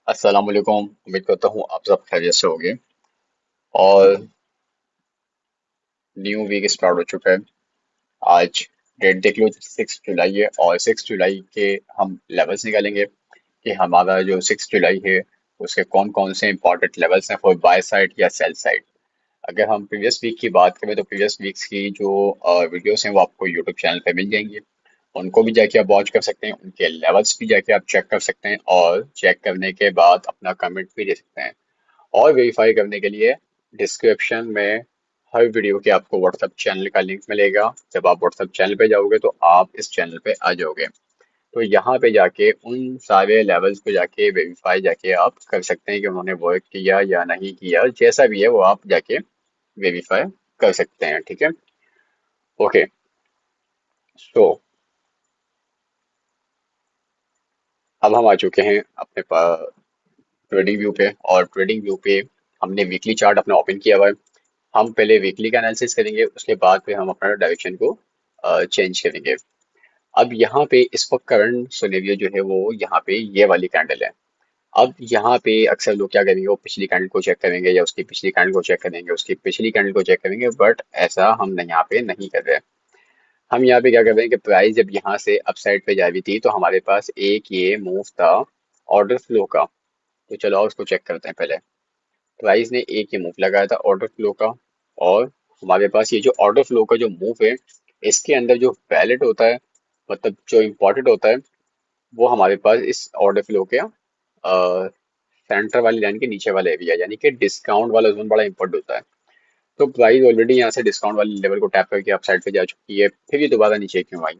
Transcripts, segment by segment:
अस्सलाम वालेकुम। उम्मीद करता हूँ आप सब खैरियत से होंगे। और न्यू वीक स्टार्ट हो चुका है। आज डेट देख लो, 6 जुलाई है और 6 जुलाई के हम लेवल्स निकालेंगे कि हमारा जो 6 जुलाई है उसके कौन कौन से इंपॉर्टेंट लेवल्स हैं फॉर बाय साइड या सेल साइड। अगर हम प्रीवियस वीक की बात करें तो प्रीवियस वीक्स की जो वीडियोस हैं वो आपको यूट्यूब चैनल पे मिल जाएंगी। उनको भी जाके आप वॉच कर सकते हैं, उनके लेवल्स भी जाके आप चेक कर सकते हैं और चेक करने के बाद अपना कमेंट भी दे सकते हैं। और वेरीफाई करने के लिए डिस्क्रिप्शन में हर वीडियो के आपको व्हाट्सएप चैनल का लिंक मिलेगा। जब आप व्हाट्सएप चैनल पे जाओगे तो आप इस चैनल पे आ जाओगे। तो यहाँ पे जाके उन सारे लेवल्स को जाके वेरीफाई जाके आप कर सकते हैं कि उन्होंने वर्क किया या नहीं किया। जैसा भी है वो आप जाके वेरीफाई कर सकते हैं। ठीक है। ओके। सो अब हम आ चुके हैं अपने ट्रेडिंग व्यू पे। और ट्रेडिंग व्यू पे हमने वीकली चार्ट अपना ओपन किया हुआ है। हम पहले वीकली का एनालिसिस करेंगे, उसके बाद फिर हम अपना डायरेक्शन को चेंज करेंगे। अब यहाँ पे इस वक्त करंट सिनेरियो जो है वो यहाँ पे ये वाली कैंडल है। अब यहाँ पे अक्सर लोग क्या करेंगे, वो पिछली कैंडल को चेक करेंगे या उसकी पिछली कैंडल को चेक करेंगे, उसकी पिछली कैंडल को चेक करेंगे, बट ऐसा हम यहाँ पे नहीं कर रहे। हम यहाँ पे क्या कर रहे हैं कि प्राइस जब यहाँ से अपसाइड पे जा रही थी तो हमारे पास एक ये मूव था ऑर्डर फ्लो का। तो चलो उसको चेक करते हैं पहले। प्राइस ने एक ये मूव लगाया था ऑर्डर फ्लो का। और हमारे पास ये जो ऑर्डर फ्लो का जो मूव है, इसके अंदर जो वैलिड होता है, मतलब जो इम्पोर्टेंट होता है, वो हमारे पास इस ऑर्डर फ्लो के सेंटर वाली लाइन के नीचे वाला एरिया, यानी कि डिस्काउंट वाला जोन बड़ा इंपॉर्टेंट होता है। तो प्राइस ऑलरेडी यहाँ से डिस्काउंट वाले लेवल को टैप करके अपसाइड पे जा चुकी है, फिर ये दोबारा नीचे क्यों आई?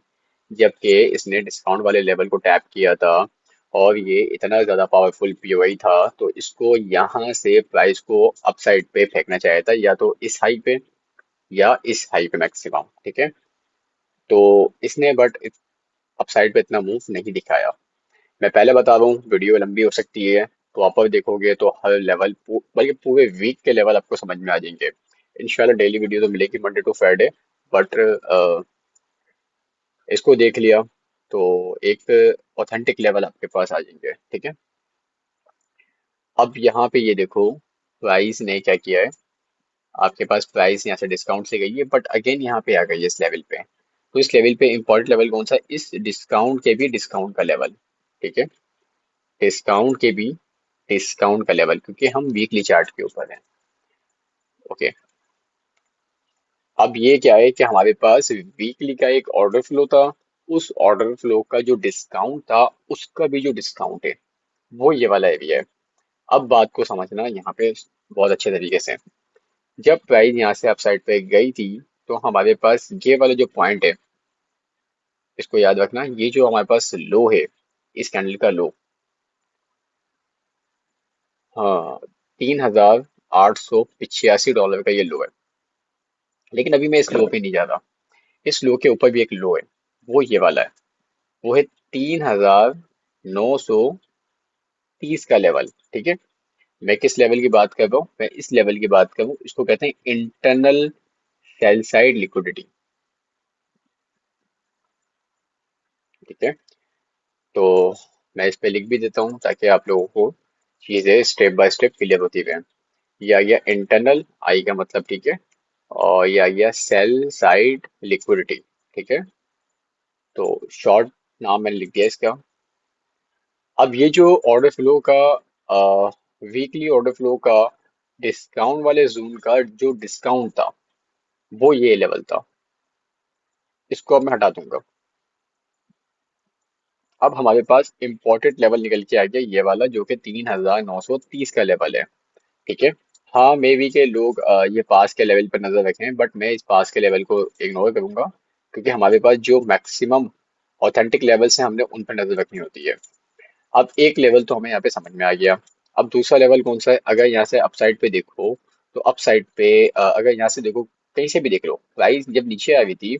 जबकि इसने डिस्काउंट वाले लेवल को टैप किया था और ये इतना ज्यादा पावरफुल पीओआई था, तो इसको यहाँ से प्राइस को अपसाइड पे फेंकना चाहिए था, या तो इस हाई पे या इस हाई पे मैक्सिमम। ठीक है। तो इसने बट अपसाइड पे इतना मूव नहीं दिखाया। मैं पहले बता रहा हूँ वीडियो लंबी हो सकती है, तो आप और देखोगे तो हर लेवल बल्कि पूरे वीक के लेवल आपको समझ में आ जाएंगे। इंशाल्लाह डेली वीडियो तो मिलेगी मंडे टू फ्राइडे। बट इसको देख लिया तो एक ऑथेंटिक लेवल आपके पास आ जाएंगे। ठीक है। अब यहाँ पे ये देखो, प्राइस ने क्या किया है। आपके पास प्राइस यहाँ से डिस्काउंट से गई है, बट अगेन यहाँ पे आ गई है इस लेवल पे। तो इस लेवल पे इंपॉर्टेंट लेवल कौन सा है? इस डिस्काउंट के भी डिस्काउंट का लेवल। ठीक है। डिस्काउंट के भी डिस्काउंट का लेवल, क्योंकि हम वीकली चार्ट के ऊपर हैं। ओके। अब ये क्या है कि हमारे पास वीकली का एक ऑर्डर फ्लो था। उस ऑर्डर फ्लो का जो डिस्काउंट था, उसका भी जो डिस्काउंट है वो ये वाला एरिया है। अब बात को समझना यहाँ पे बहुत अच्छे तरीके से। जब प्राइस यहाँ से अपसाइड पे गई थी तो हमारे पास ये वाला जो पॉइंट है, इसको याद रखना, ये जो हमारे पास लो है, इस कैंडल का लो, हाँ, 3,885 डॉलर का ये लो है। लेकिन अभी मैं इस लो पे नहीं जा रहा। इस लो के ऊपर भी एक लो है, वो ये वाला है। वो है 3,930 का लेवल। ठीक है। मैं किस लेवल की बात कर रहा हूँ? मैं इस लेवल की बात कर रहा हूँ, इसको कहते हैं इंटरनल सेल साइड लिक्विडिटी। ठीक है। तो मैं इस पे लिख भी देता हूँ ताकि आप लोगों को चीजें स्टेप बाय स्टेप क्लियर होती रहे। ये आ गया इंटरनल, आई का मतलब। ठीक है। और ये आ गया सेल साइड लिक्विडिटी। ठीक है। तो शॉर्ट नाम मैंने लिख दिया इसका। अब ये जो ऑर्डर फ्लो का वीकली ऑर्डर फ्लो का डिस्काउंट वाले जोन का जो डिस्काउंट था, वो ये लेवल था। इसको अब मैं हटा दूंगा। अब हमारे पास इंपॉर्टेंट लेवल निकल के आ गया ये वाला, जो कि 3,930 का लेवल है। ठीक है। हाँ, मे बी के लोग ये पास के लेवल पर नजर रखें, बट मैं इस पास के लेवल को इग्नोर करूंगा, क्योंकि हमारे पास जो मैक्सिमम ऑथेंटिक लेवल्स हैं हमने उन पर नजर रखनी होती है। अब एक लेवल तो हमें यहाँ पे समझ में आ गया। अब दूसरा लेवल कौन सा है? अगर यहाँ से अपसाइड पे देखो तो अपसाइड पे अगर यहाँ से देखो, कहीं से भी देख लो, प्राइस जब नीचे आ रही थी,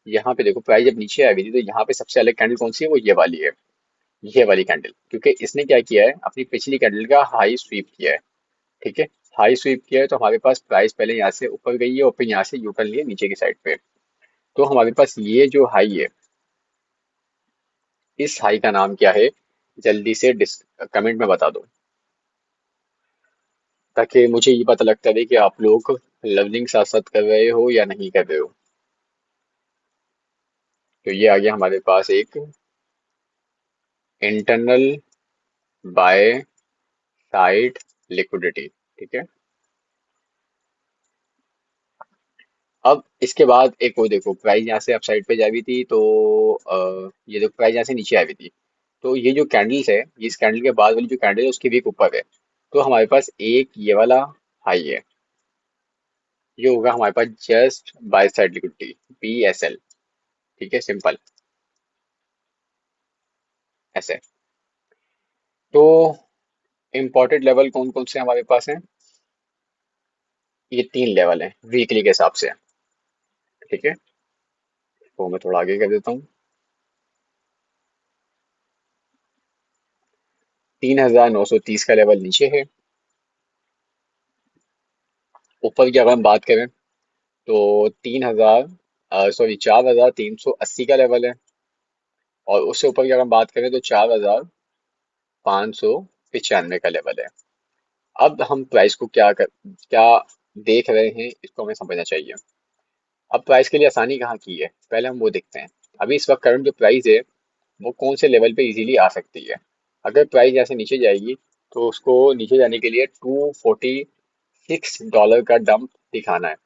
यहाँ पे देखो प्राइस जब नीचे आ रही थी तो यहाँ पे सबसे अलग कैंडल कौन सी है? वो ये वाली है। ये वाली कैंडल, क्योंकि इसने क्या किया है, अपनी पिछली कैंडल का हाई स्वीप किया है। ठीक है। हाई स्वीप किया है तो हमारे पास प्राइस पहले यहाँ से ऊपर गई है और फिर यहाँ से यूटर्न लिया नीचे की साइड पे। तो हमारे पास ये जो हाई है, इस हाई का नाम क्या है? जल्दी से कमेंट में बता दो। ताकि मुझे ये पता लगता रहे कि आप लोग लर्निंग साथ साथ कर रहे हो या नहीं कर रहे हो। तो ये आ गया हमारे पास एक इंटरनल बाय साइड लिक्विडिटी। ठीक है। अब इसके बाद एक और देखो, प्राइस यहाँ से अपसाइड पे जा रही थी, तो ये देखो प्राइस यहाँ से नीचे आ रही थी। तो ये जो कैंडल्स है, इस कैंडल के बाद वाली जो कैंडल है उसके भी ऊपर है। तो हमारे पास एक ये वाला हाई है, ये होगा हमारे पास just buy side liquidity, BSL। ठीक है, सिंपल ऐसे। तो इम्पोर्टेंट लेवल कौन कौन से हमारे पास हैं? ये तीन लेवल हैं वीकली के हिसाब से। ठीक है, तो मैं थोड़ा आगे कर देता हूँ। 3930 का लेवल नीचे है। ऊपर की अगर हम बात करें तो 4380 का लेवल है। और उससे ऊपर की अगर हम बात करें तो 4595 का लेवल है। अब हम प्राइस को क्या देख रहे हैं, इसको हमें समझना चाहिए। अब प्राइस के लिए आसानी कहाँ की है, पहले हम वो देखते हैं। अभी इस वक्त करंट जो प्राइस है वो कौन से लेवल पे इजीली आ सकती है। अगर प्राइस यहाँ से नीचे जाएगी तो उसको नीचे जाने के लिए $246 का डंप दिखाना है।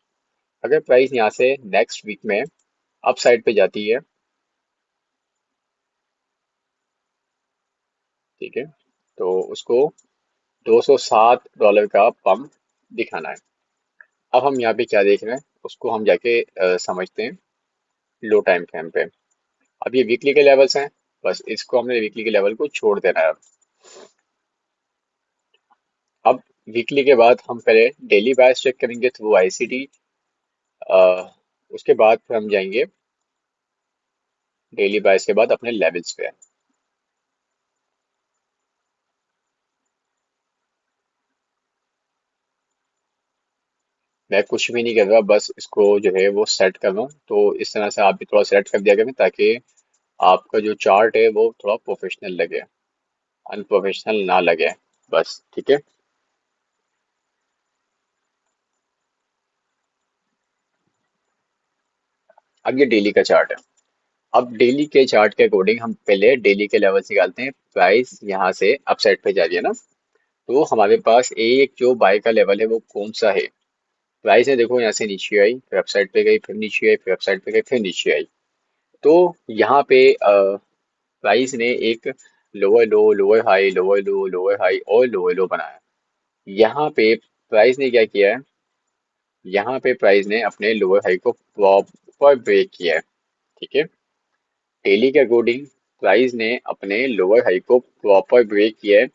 अगर प्राइस यहाँ से नेक्स्ट वीक में अप साइड पे जाती है, ठीक है, तो उसको $207 का पंप दिखाना है। अब हम यहाँ पे क्या देख रहे हैं उसको हम जाके समझते हैं लो टाइम फ्रेम पे। अब ये वीकली के लेवल्स हैं, बस इसको हमने वीकली के लेवल को छोड़ देना है। अब वीकली के बाद हम पहले डेली बायस चेक करेंगे थ्रू ICD। उसके बाद फिर हम जाएंगे डेली बायस के बाद अपने लेवल्स पे। मैं कुछ भी नहीं कर रहा, बस इसको जो है वो सेट कर रहा हूँ। तो इस तरह से आप भी थोड़ा सेट कर दिया करें ताकि आपका जो चार्ट है वो थोड़ा प्रोफेशनल लगे, अनप्रोफेशनल ना लगे। बस ठीक है। अब ये डेली का चार्ट है। अब डेली के चार्ट के अकॉर्डिंग हम पहले डेली के लेवल निकालते हैं। प्राइस यहाँ से अपसाइड पे जा रही है ना, तो हमारे पास एक जो बाय का लेवल है वो कौन सा है। प्राइस है देखो यहाँ से नीचे आई, फिर अपसाइड पे गई, फिर नीचे आई, फिर अपसाइड पे गई, फिर नीचे आई। तो यहाँ पे प्राइस ने एक lower low, lower high, lower low, lower high और लोअर लो बनाया। यहाँ पे प्राइस ने क्या किया है, यहाँ पे प्राइस ने अपने लोअर हाई को प्रॉपर ब्रेक किया है। ठीक है, डेली के अकॉर्डिंग प्राइस ने अपने लोअर हाई को प्रॉपर ब्रेक किया है।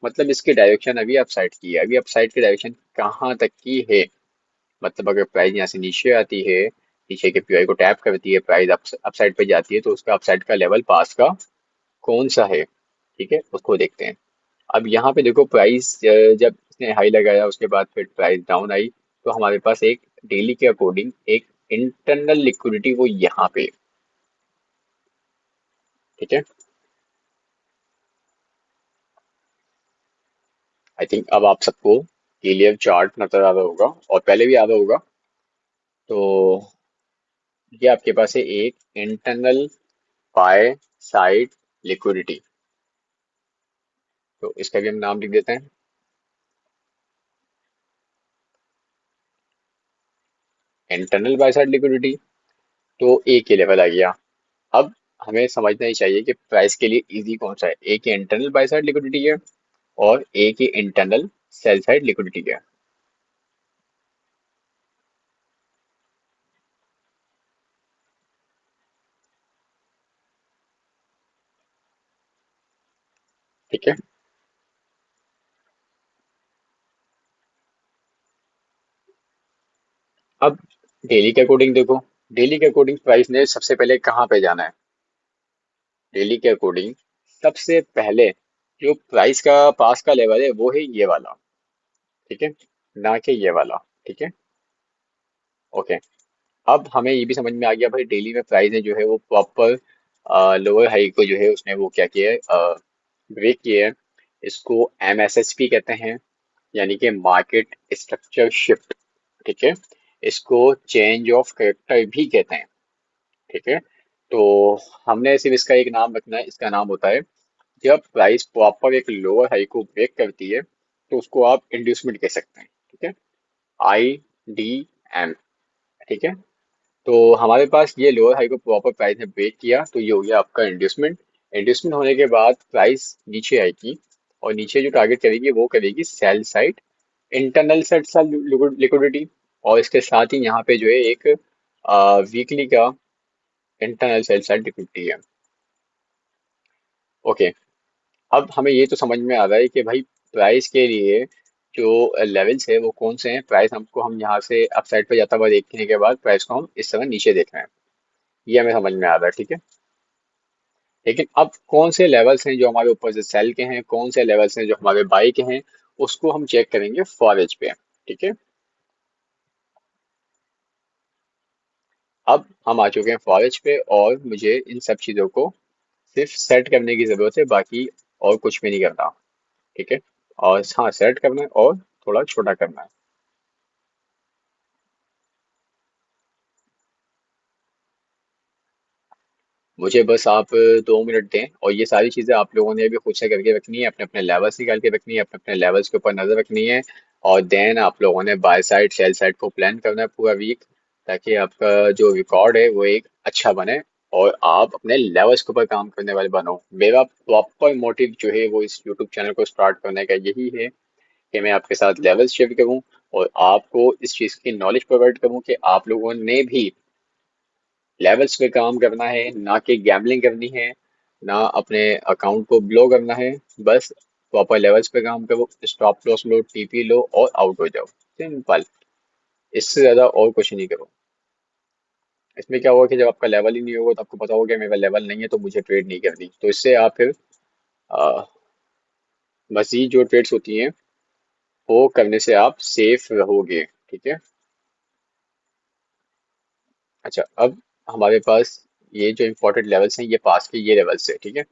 मतलब इसकी डायरेक्शन अभी अपसाइड की है। अभी अपसाइड की डायरेक्शन कहाँ तक की है, मतलब अगर प्राइस यहाँ से नीचे आती है, नीचे के PI को टैप करती है, प्राइस अपसाइड पे जाती है, तो उसका अपसाइड का लेवल पास का कौन सा है। ठीक है, उसको देखते हैं। अब यहाँ पे देखो प्राइस जब इसने हाई लगाया उसके बाद फिर प्राइस डाउन आई, तो हमारे पास एक डेली के अकॉर्डिंग एक इंटरनल लिक्विडिटी वो यहाँ पे। ठीक है, आई थिंक अब आप सबको क्लियर चार्ट नजर आ रहा होगा और पहले भी आ रहा होगा। तो ये आपके पास है एक इंटरनल बाय साइड लिक्विडिटी। तो इसका भी हम नाम लिख देते हैं, इंटरनल बाय साइड लिक्विडिटी। तो एक ये लेवल आ गया। अब हमें समझना ही चाहिए कि प्राइस के लिए इजी कौन सा है, एक ही इंटरनल बाय साइड लिक्विडिटी है और एक ही इंटरनल सेल साइड लिक्विडिटी है। ठीक है, अब डेली के अकॉर्डिंग देखो, डेली के अकॉर्डिंग प्राइस ने सबसे पहले कहाँ पे जाना है। डेली के अकॉर्डिंग सबसे पहले जो प्राइस का पास का लेवल है वो है ये वाला। ठीक है, ना कि ये वाला। ठीक है, ओके। अब हमें ये भी समझ में आ गया भाई, डेली में प्राइस ने जो है वो प्रॉपर लोअर हाई को जो है उसने वो क्या किया है, ब्रेक किया है। इसको MSHP कहते हैं, यानी कि मार्केट स्ट्रक्चर शिफ्ट। ठीक है, इसको चेंज ऑफ कैरेक्टर भी कहते हैं। ठीक है, तो हमने सिर्फ इसका एक नाम रखना है, इसका नाम होता है जब प्राइस प्रॉपर एक लोअर हाई को ब्रेक करती है तो उसको आप इंड्यूसमेंट कह सकते हैं। ठीक है, IDM। ठीक है, तो हमारे पास ये लोअर हाई को प्रॉपर प्राइस ने ब्रेक किया तो ये हो गया आपका इंड्यूसमेंट। इंड्यूसमेंट होने के बाद प्राइस नीचे आएगी और नीचे जो टारगेट करेगी वो करेगी sell side, internal set liquidity. और इसके साथ ही यहाँ पे जो है एक वीकली का इंटरनल सेल साइड लिक्विडिटी है। ओके, अब हमें ये तो समझ में आ रहा है कि भाई प्राइस के लिए जो लेवल्स है वो कौन से हैं। प्राइस हमको हम यहाँ से अप साइड पे जाता हुआ देखने के बाद प्राइस को हम इस समय नीचे देख रहे हैं, ये हमें समझ में आ रहा है। ठीक है, लेकिन अब कौन से लेवल्स हैं जो हमारे ऊपर से सेल के हैं, कौन से लेवल्स हैं जो हमारे बाई के हैं, उसको हम चेक करेंगे फॉरेज पे। ठीक है, अब हम आ चुके हैं फॉरेज पे और मुझे इन सब चीज़ों को सिर्फ सेट करने की ज़रूरत है, बाकी और कुछ भी नहीं करना। ठीक है, और हाँ, सेट करना है और थोड़ा छोटा करना है। मुझे बस आप 2 मिनट दें और ये सारी चीज़ें आप लोगों ने भी खुद से करके रखनी है, अपने अपने लेवल्स निकाल के रखनी है, अपने अपने लेवल्स के ऊपर नज़र रखनी है। और देन आप लोगों ने बाय साइड सेल साइड को प्लान करना है पूरा वीक, ताकि आपका जो रिकॉर्ड है वो एक अच्छा बने और आप अपने लेवल्स के ऊपर काम करने वाले बनो। मेरा प्रॉपर मोटिव जो है वो इस यूट्यूब चैनल को स्टार्ट करने का यही है कि मैं आपके साथ लेवल्स शेयर करूं और आपको इस चीज़ की नॉलेज प्रोवाइड करूं कि आप लोगों ने भी लेवल्स पे काम करना है, ना कि गैम्बलिंग करनी है, ना अपने अकाउंट को ब्लो करना है। बस प्रॉपर लेवल्स पे काम करो, स्टॉप लॉस लो, TP लो और आउट हो जाओ। सिंपल, इससे ज्यादा और कुछ नहीं करो। इसमें क्या होगा कि जब आपका लेवल ही नहीं होगा तो आपको पता होगा कि मेरा लेवल नहीं है तो मुझे ट्रेड नहीं करनी, तो इससे आप फिर अ, मजीद जो ट्रेड्स होती हैं वो करने से आप सेफ रहोगे। ठीक है, अच्छा, अब हमारे पास ये जो इंपॉर्टेंट लेवल्स हैं ये पास के ये लेवल्स है। ठीक है,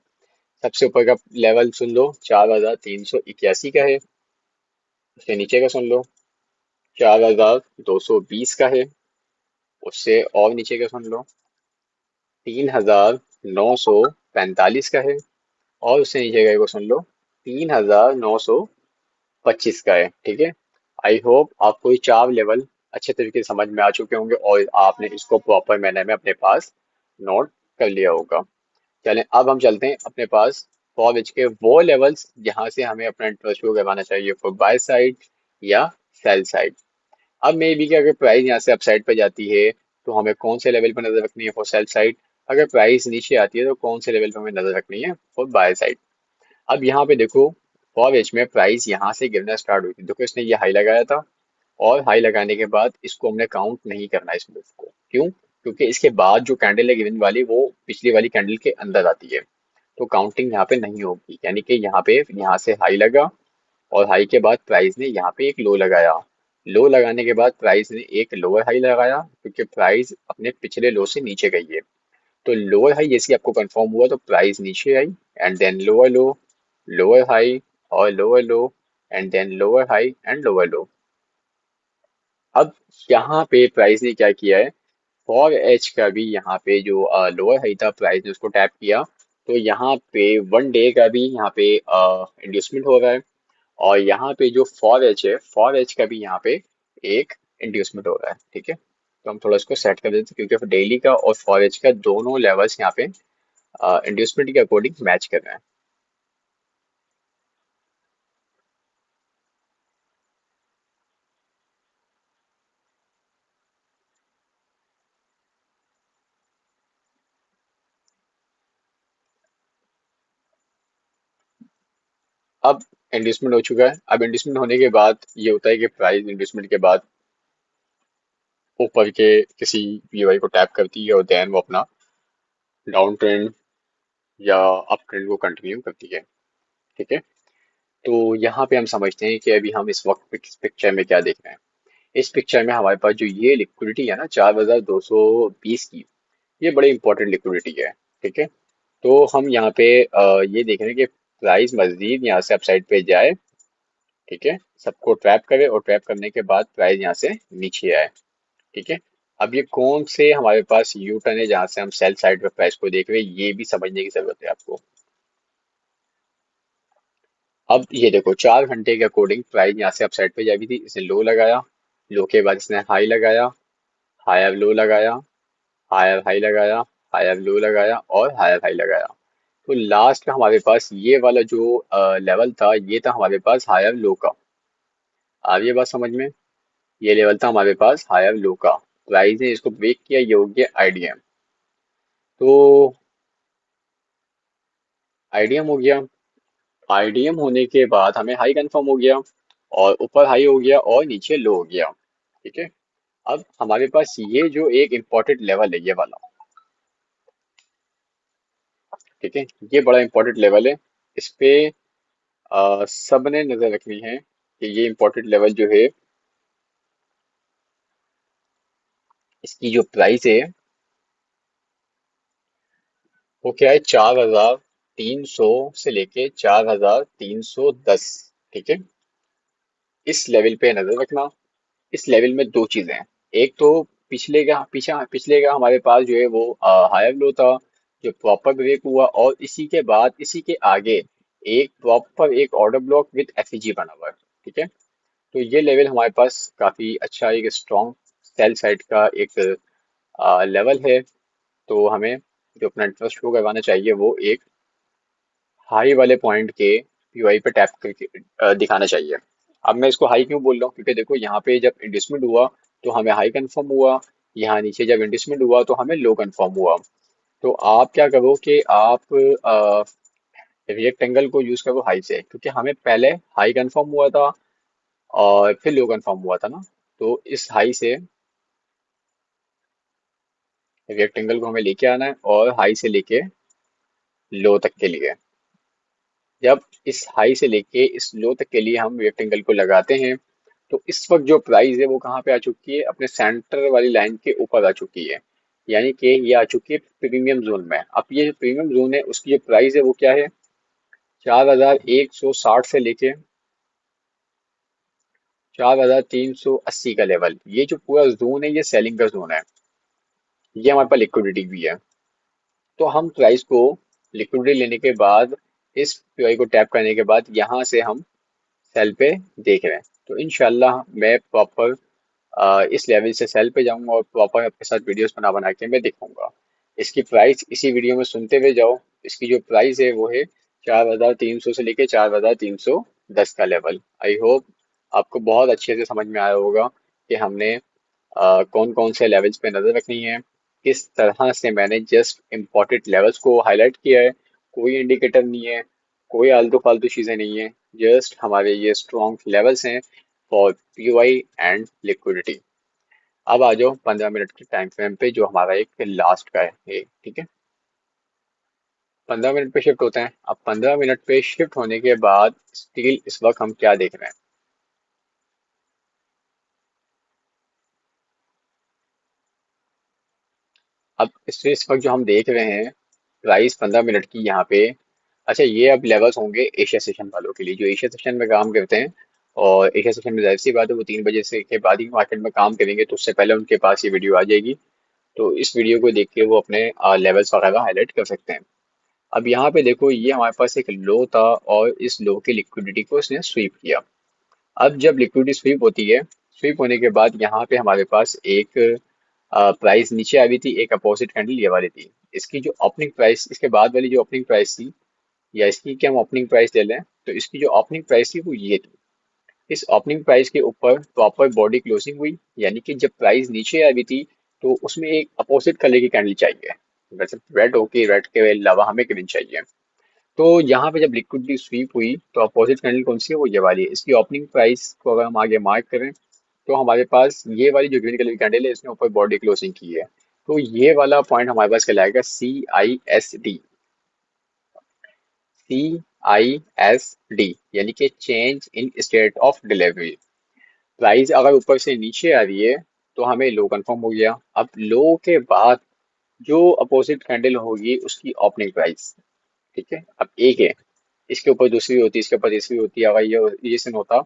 सबसे ऊपर का लेवल सुन लो, 4381 का है। उसके नीचे का सुन लो, 4220 का है। उससे और नीचे का सुन लो, 3945 का है। और उससे नीचे का को सुन लो, 3925 का है। ठीक है, आई होप आपको ये चार लेवल अच्छे तरीके से समझ में आ चुके होंगे और आपने इसको प्रॉपर मैनर में अपने पास नोट कर लिया होगा। चलें, अब हम चलते हैं अपने पास फॉर के वो लेवल्स जहां से हमें अपना इंटरेस्ट शो करवाना चाहिए, फॉर बाय साइड या सेल साइड। अब मे बी कि अगर प्राइस यहाँ से अपसाइड पे जाती है तो हमें कौन से लेवल पर नजर रखनी है, फॉर सेल साइड। अगर प्राइस नीचे आती है तो कौन से लेवल पर हमें नजर रखनी है, फॉर बाय साइड। अब यहाँ पे देखो, फॉर एच में प्राइस यहाँ से गिरना स्टार्ट हुई थी, देखो इसने ये हाई लगाया था और हाई लगाने के बाद इसको हमने काउंट नहीं करना इस मूव को। क्यों? क्योंकि इसके बाद जो कैंडल है गिवन वाली वो पिछली वाली कैंडल के अंदर आती है, तो काउंटिंग यहाँ पे नहीं होगी। यानी कि यहाँ से हाई लगा और हाई के बाद प्राइस ने यहाँ पे एक लो लगाया। लो लगाने के बाद प्राइस ने एक लोअर हाई लगाया क्योंकि प्राइस अपने पिछले लो से नीचे गई है। तो लोअर हाई जैसे ही आपको कंफर्म हुआ तो प्राइस नीचे आई and then lower low, lower high और lower low and then lower high and lower low. अब यहाँ पे प्राइस ने क्या किया है, फॉर एच का भी यहाँ पे जो लोअर हाई था प्राइस ने उसको टैप किया। तो यहाँ पे 1 डे का भी यहाँ पे इंड्यूसमेंट हो रहा है और यहाँ पे जो फॉर एच है, फॉर एच का भी यहाँ पे एक इंड्यूसमेंट हो रहा है। ठीक है, तो हम थोड़ा इसको सेट कर देते हैं क्योंकि डेली का और फॉर एच का दोनों लेवल्स यहाँ पे इंड्यूसमेंट के अकॉर्डिंग मैच कर रहे हैं। अब इंड्यूसमेंट हो चुका है। अब इंड्यूसमेंट होने के बाद ये होता है कि प्राइस इंड्यूसमेंट के बाद ऊपर के किसी PY को टैप करती है और देन वो अपना डाउन ट्रेंड या अप ट्रेंड को कंटिन्यू करती है। ठीक है, तो यहाँ पे हम समझते हैं कि अभी हम इस वक्त इस पिक्चर में क्या देख रहे हैं। इस पिक्चर में हमारे पास जो ये लिक्विडिटी है ना 4220 की, ये बड़ी इंपॉर्टेंट लिक्विडिटी है। ठीक है, तो हम यहाँ पे ये देख रहे हैं कि प्राइस मजीद यहाँ से अपसाइड पे जाए। ठीक है, सबको ट्रैप करे और ट्रैप करने के बाद प्राइस यहाँ से नीचे आए। ठीक है, अब ये कौन से हमारे पास यू टर्न है जहां से हम सेल साइड पे प्राइस को देख रहे हैं, ये भी समझने की जरूरत है आपको। अब ये देखो 4 घंटे के अकॉर्डिंग प्राइस यहाँ से अप साइड पे जा रही थी, इसने लो लगाया, लो के बाद इसने हाई लगाया, हायर लो लगाया, हायर हाई लगाया, हायर लो लगाया और हायर हाई लगाया। तो लास्ट में हमारे पास ये वाला जो लेवल था, ये था हमारे पास हायर लो का। आ रही है बात समझ में? ये लेवल था हमारे पास हायर लो का, प्राइस ने इसको ब्रेक किया, ये हो गया आईडीएम। तो आईडीएम हो गया, आईडीएम होने के बाद हमें हाई कंफर्म हो गया, और ऊपर हाई हो गया और नीचे लो हो गया। ठीक है, अब हमारे पास ये जो एक इम्पोर्टेंट लेवल है, ये वाला। ठीक है, ये बड़ा इम्पोर्टेंट लेवल है, इस पे सबने नजर रखनी है कि ये इम्पोर्टेंट लेवल जो है, इसकी जो प्राइस है वो क्या है, 4,300 से लेके 4,310। ठीक है, इस लेवल पे नजर रखना। इस लेवल में दो चीजें हैं, एक तो पिछले का हमारे पास जो है वो हायर लो था, जो प्रॉपर ब्रेक हुआ, और इसी के बाद इसी के आगे एक प्रॉपर एक ऑर्डर ब्लॉक विद एफईजी बना हुआ है। ठीक है, तो ये लेवल हमारे पास काफी अच्छा एक स्ट्रॉन्ग सेल साइड का एक लेवल है। तो हमें जो अपना इंटरेस्ट शो करवाना चाहिए वो एक हाई वाले पॉइंट के पीवाई पे टैप करके दिखाना चाहिए। अब मैं इसको हाई क्यों बोल रहा हूँ, क्योंकि देखो यहाँ पे जब इंडिसमेंट हुआ तो हमें हाई कंफर्म हुआ, यहाँ नीचे जब इंडिसमेंट हुआ तो हमें लो कंफर्म हुआ। तो आप क्या करो कि आप रेक्टेंगल को यूज करो हाई से, क्योंकि हमें पहले हाई कंफर्म हुआ था और फिर लो कंफर्म हुआ था ना। तो इस हाई से रेक्टेंगल को हमें लेके आना है और हाई से लेके लो तक के लिए। जब इस हाई से लेके इस लो तक के लिए हम रेक्टेंगल को लगाते हैं, तो इस वक्त जो प्राइस है वो कहाँ पे आ चुकी है, अपने सेंटर वाली लाइन के ऊपर आ चुकी है। यानी कि ये आ चुकी है प्रीमियम जोन में। अब ये जो प्रीमियम जोन है उसकी जो प्राइस है वो क्या है, 4,160 से लेके 4,380 का लेवल। ये जो पूरा जोन है ये सेलिंग का जोन है, ये हमारे पास लिक्विडिटी भी है। तो हम प्राइस को लिक्विडिटी लेने के बाद, इस पीआई को टैप करने के बाद यहाँ से हम सेल पे देख रहे हैं। तो इंशाल्लाह मैं प्रॉपर इस लेवल से सेल पे जाऊंगा और प्रॉपर आपके साथ वीडियोस बना बना के मैं दिखाऊंगा। इसकी प्राइस इसी वीडियो में सुनते हुए जाओ। इसकी जो प्राइस है वो है 4,300 से लेके 4,310 का लेवल। आई होप आपको बहुत अच्छे से समझ में आया होगा कि हमने कौन कौन से लेवल्स पे नजर रखनी है, किस तरह से मैंने जस्ट इम्पोर्टेंट लेवल्स को हाईलाइट किया है। कोई इंडिकेटर नहीं है, कोई आलतू फालतू चीजें नहीं है, जस्ट हमारे ये स्ट्रॉन्ग लेवल्स हैं फॉर पीवाई एंड लिक्विडिटी। अब आ जाओ 15 मिनट के टाइम फ्रेम पे, जो हमारा एक लास्ट का है ये। ठीक है, 15 मिनट पे शिफ्ट होते हैं। अब 15 मिनट पे शिफ्ट होने के बाद स्टिल इस वक्त हम क्या देख रहे हैं, अब इस वक्त जो हम देख रहे हैं प्राइस 15 मिनट की यहाँ पे। अच्छा, ये अब लेवल्स होंगे एशिया सेशन वालों के लिए, जो एशिया सेशन में काम करते हैं। और एशिया सेशन में जाहिर सी बात है वो 3 बजे से के बाद ही मार्केट में काम करेंगे, तो उससे पहले उनके पास ये वीडियो आ जाएगी। तो इस वीडियो को देख के वो अपने लेवल्स वगैरह हाईलाइट कर सकते हैं। अब यहाँ पे देखो, ये हमारे पास एक लो था और इस लो की लिक्विडिटी को इसने स्वीप किया। अब जब लिक्विडिटी स्वीप होती है, स्वीप होने के बाद यहाँ पे हमारे पास एक प्राइस नीचे आ रही थी, एक अपोजिट कैंडल ये वाली थी। इसकी जो ओपनिंग प्राइस, इसके बाद वाली जो ओपनिंग प्राइस थी, या इसकी क्या हम ओपनिंग प्राइस ले लें, तो इसकी जो ओपनिंग प्राइस थी वो ये थी। इस ओपनिंग प्राइस के ऊपर प्रॉपर बॉडी क्लोजिंग हुई, यानी कि जब प्राइस नीचे आ रही थी तो उसमें एक अपोजिट कलर की कैंडल चाहिए। वैसे रेड होके रेड के अलावा हमें ग्रीन चाहिए। तो यहाँ पे जब लिक्विडिटी स्वीप हुई तो अपोजिट कैंडल कौन सी है, वो ये वाली है। इसकी ओपनिंग प्राइस को अगर हम आगे मार्क करें तो हमारे पास ये वाली जो ग्रीन कलर की कैंडल है, इसने ऊपर बॉडी क्लोजिंग की है। तो ये वाला पॉइंट हमारे पास कहलाएगा CISD। CISD यानी कि change in state of delivery. Price अगर ऊपर से नीचे आ रही है तो हमें लो कंफर्म हो गया। अब लो के बाद जो अपोजिट कैंडल होगी उसकी ओपनिंग प्राइस, ठीक है, अब एक है, इसके ऊपर दूसरी होती है, इसके ऊपर तीसरी होती है। अगर ये सीन होता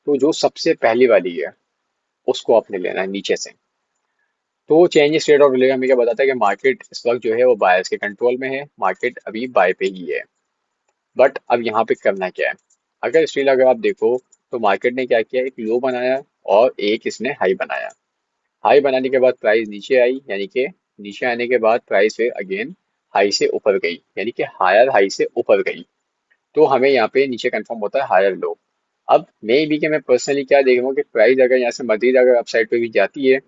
तो जो सबसे पहली वाली है उसको आपने लेना है नीचे से। तो चेंज स्टेट ऑफ रिले हमें क्या बताता है कि मार्केट इस वक्त जो है वो बायर्स के कंट्रोल में है, मार्केट अभी बाय पे ही है। बट अब यहाँ पे करना क्या है, अगर स्टिल अगर आप देखो तो मार्केट ने क्या किया, एक लो बनाया और एक इसने हाई बनाया। हाई बनाने के बाद प्राइस नीचे आई, यानी कि नीचे आने के बाद प्राइस फिर अगेन हाई से ऊपर गई, यानी कि हायर हाई से ऊपर गई। तो हमें यहाँ पे नीचे कंफर्म होता है हायर लो। अब मे बी के मैं पर्सनली क्या देख रहा हूँ कि प्राइस अगर यहाँ से मजीद अगर अपसाइड पे भी जाती है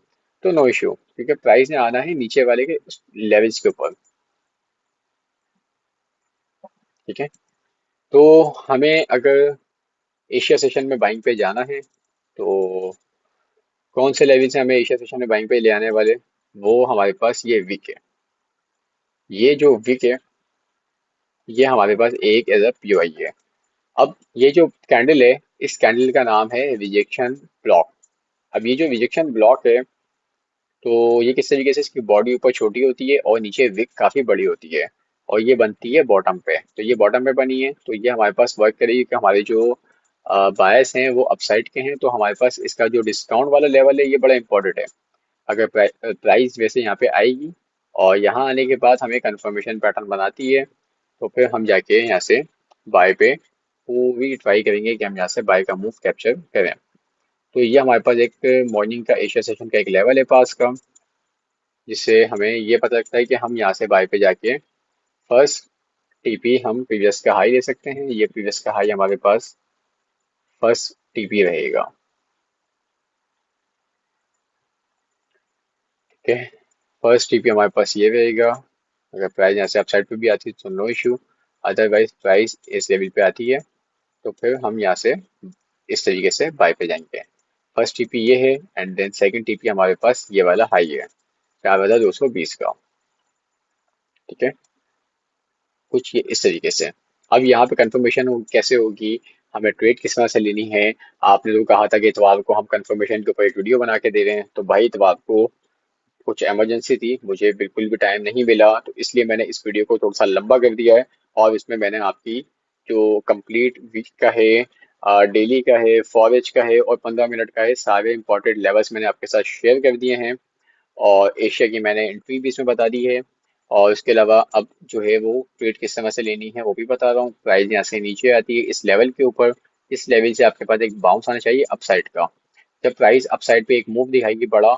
तो नो इश्यू, क्योंकि प्राइस ने आना है नीचे वाले के लेवल्स के ऊपर। ठीक है। तो हमें अगर एशिया सेशन में बाइंग पे जाना है तो कौन से लेवल से हमें एशिया सेशन में बाइंग पे ले आने वाले, वो हमारे पास ये विक है। ये जो विक है ये हमारे पास एक एज अ पीओआई है। अब ये जो कैंडल है, इस कैंडल का नाम है रिजेक्शन ब्लॉक। अब ये जो रिजेक्शन ब्लॉक है, तो ये किस तरीके से, इसकी बॉडी ऊपर छोटी होती है और नीचे विक काफी बड़ी होती है, और ये बनती है बॉटम पे। तो ये बॉटम पे बनी है तो ये हमारे पास वर्क करेगी कि हमारे जो बायस हैं वो अपसाइड के हैं, तो हमारे पास इसका जो डिस्काउंट वाला लेवल है ये बड़ा इंपॉर्टेंट है। अगर प्राइस वैसे यहाँ पे आएगी और यहाँ आने के बाद हमें कंफर्मेशन पैटर्न बनाती है, तो फिर हम जाके यहाँ से बाय पे पूरी ट्राई करेंगे कि हम यहाँ से बाय का मूव कैप्चर करें। तो ये हमारे पास एक मॉर्निंग का एशिया सेशन का एक लेवल है पास का, जिससे हमें ये पता लगता है कि हम यहाँ से बाय पे जाके फर्स्ट टीपी हम प्रीवियस का हाई ले सकते हैं। ये प्रीवियस का हाई हमारे पास फर्स्ट टीपी रहेगा। ठीक है। फर्स्ट टीपी हमारे पास ये रहेगा। अगर प्राइस यहाँ से अपसाइड पे भी आती है तो नो इशू, अदरवाइज प्राइस इस लेवल पे आती है तो फिर हम यहाँ से इस तरीके से बाय पे जाएंगे। फर्स्ट टीपी ये है एंड देन सेकंड टीपी हमारे पास ये वाला हाई है 4,220 का। ठीक है। कुछ ये इस तरीके से। अब यहाँ पे कंफर्मेशन कैसे होगी, हमें ट्रेड किस तरह से लेनी है। आपने तो कहा था कि इतवार को हम कंफर्मेशन के ऊपर एक वीडियो बना के दे रहे हैं, तो भाई इतवार को कुछ इमरजेंसी थी, मुझे बिल्कुल भी टाइम नहीं मिला, तो इसलिए मैंने इस वीडियो को थोड़ा सा लंबा कर दिया है। और इसमें मैंने आपकी जो कंप्लीट वीक का है, डेली का है, फॉरेज का है और 15 मिनट का है, सारे इंपॉर्टेंट लेवल्स मैंने आपके साथ शेयर कर दिए हैं। और एशिया की मैंने एंट्री भी इसमें बता दी है। और उसके अलावा अब जो है वो ट्रेड किस समय से लेनी है वो भी बता रहा हूँ। प्राइस यहाँ से नीचे आती है इस लेवल के ऊपर, इस लेवल से आपके पास एक बाउंस आना चाहिए अपसाइड का। जब प्राइस अपसाइड पे एक मूव दिखाएगी बड़ा,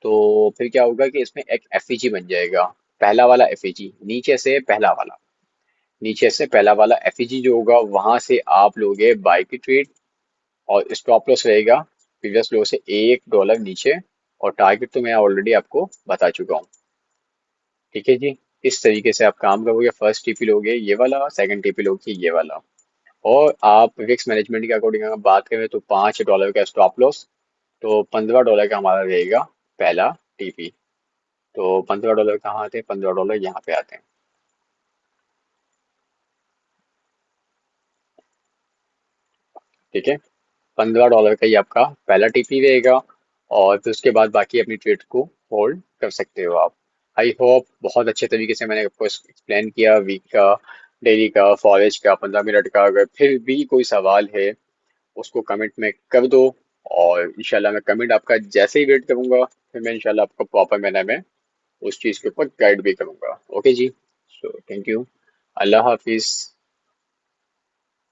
तो फिर क्या होगा कि इसमें एक एफईजी बन जाएगा। पहला वाला एफईजी नीचे से पहला वाला, नीचे से पहला वाला एफईजी जो होगा वहां से आप लोगे बाय की ट्रेड, और स्टॉप लॉस रहेगा प्रीवियस लो से $1 नीचे। और टारगेट तो मैं ऑलरेडी आपको बता चुका हूँ। ठीक है जी। इस तरीके से आप काम करोगे, फर्स्ट टीपी लोगे ये वाला, सेकंड टीपी लोगे ये वाला। और आप रिस्क मैनेजमेंट के अकॉर्डिंग अगर बात करें तो $5 का स्टॉप लॉस, तो $15 का हमारा रहेगा पहला टीपी। तो $15 कहाँ आते हैं, $15 यहाँ पे आते हैं। ठीक है। $15 का ही आपका पहला टीपी रहेगा, और फिर उसके बाद बाकी अपनी ट्रेड को होल्ड कर सकते हो आप। आई होप बहुत अच्छे तरीके से मैंने आपको एक्सप्लेन किया वीक का, डेली का, फॉरेज का, 15 मिनट का। अगर फिर भी कोई सवाल है उसको कमेंट में कर दो, और इंशाल्लाह मैं कमेंट आपका जैसे ही वेट करूंगा फिर मैं इंशाल्लाह आपको प्रॉपर मैनर में उस चीज़ के ऊपर गाइड भी करूंगा। ओके जी। So thank you. अल्लाह हाफिज़।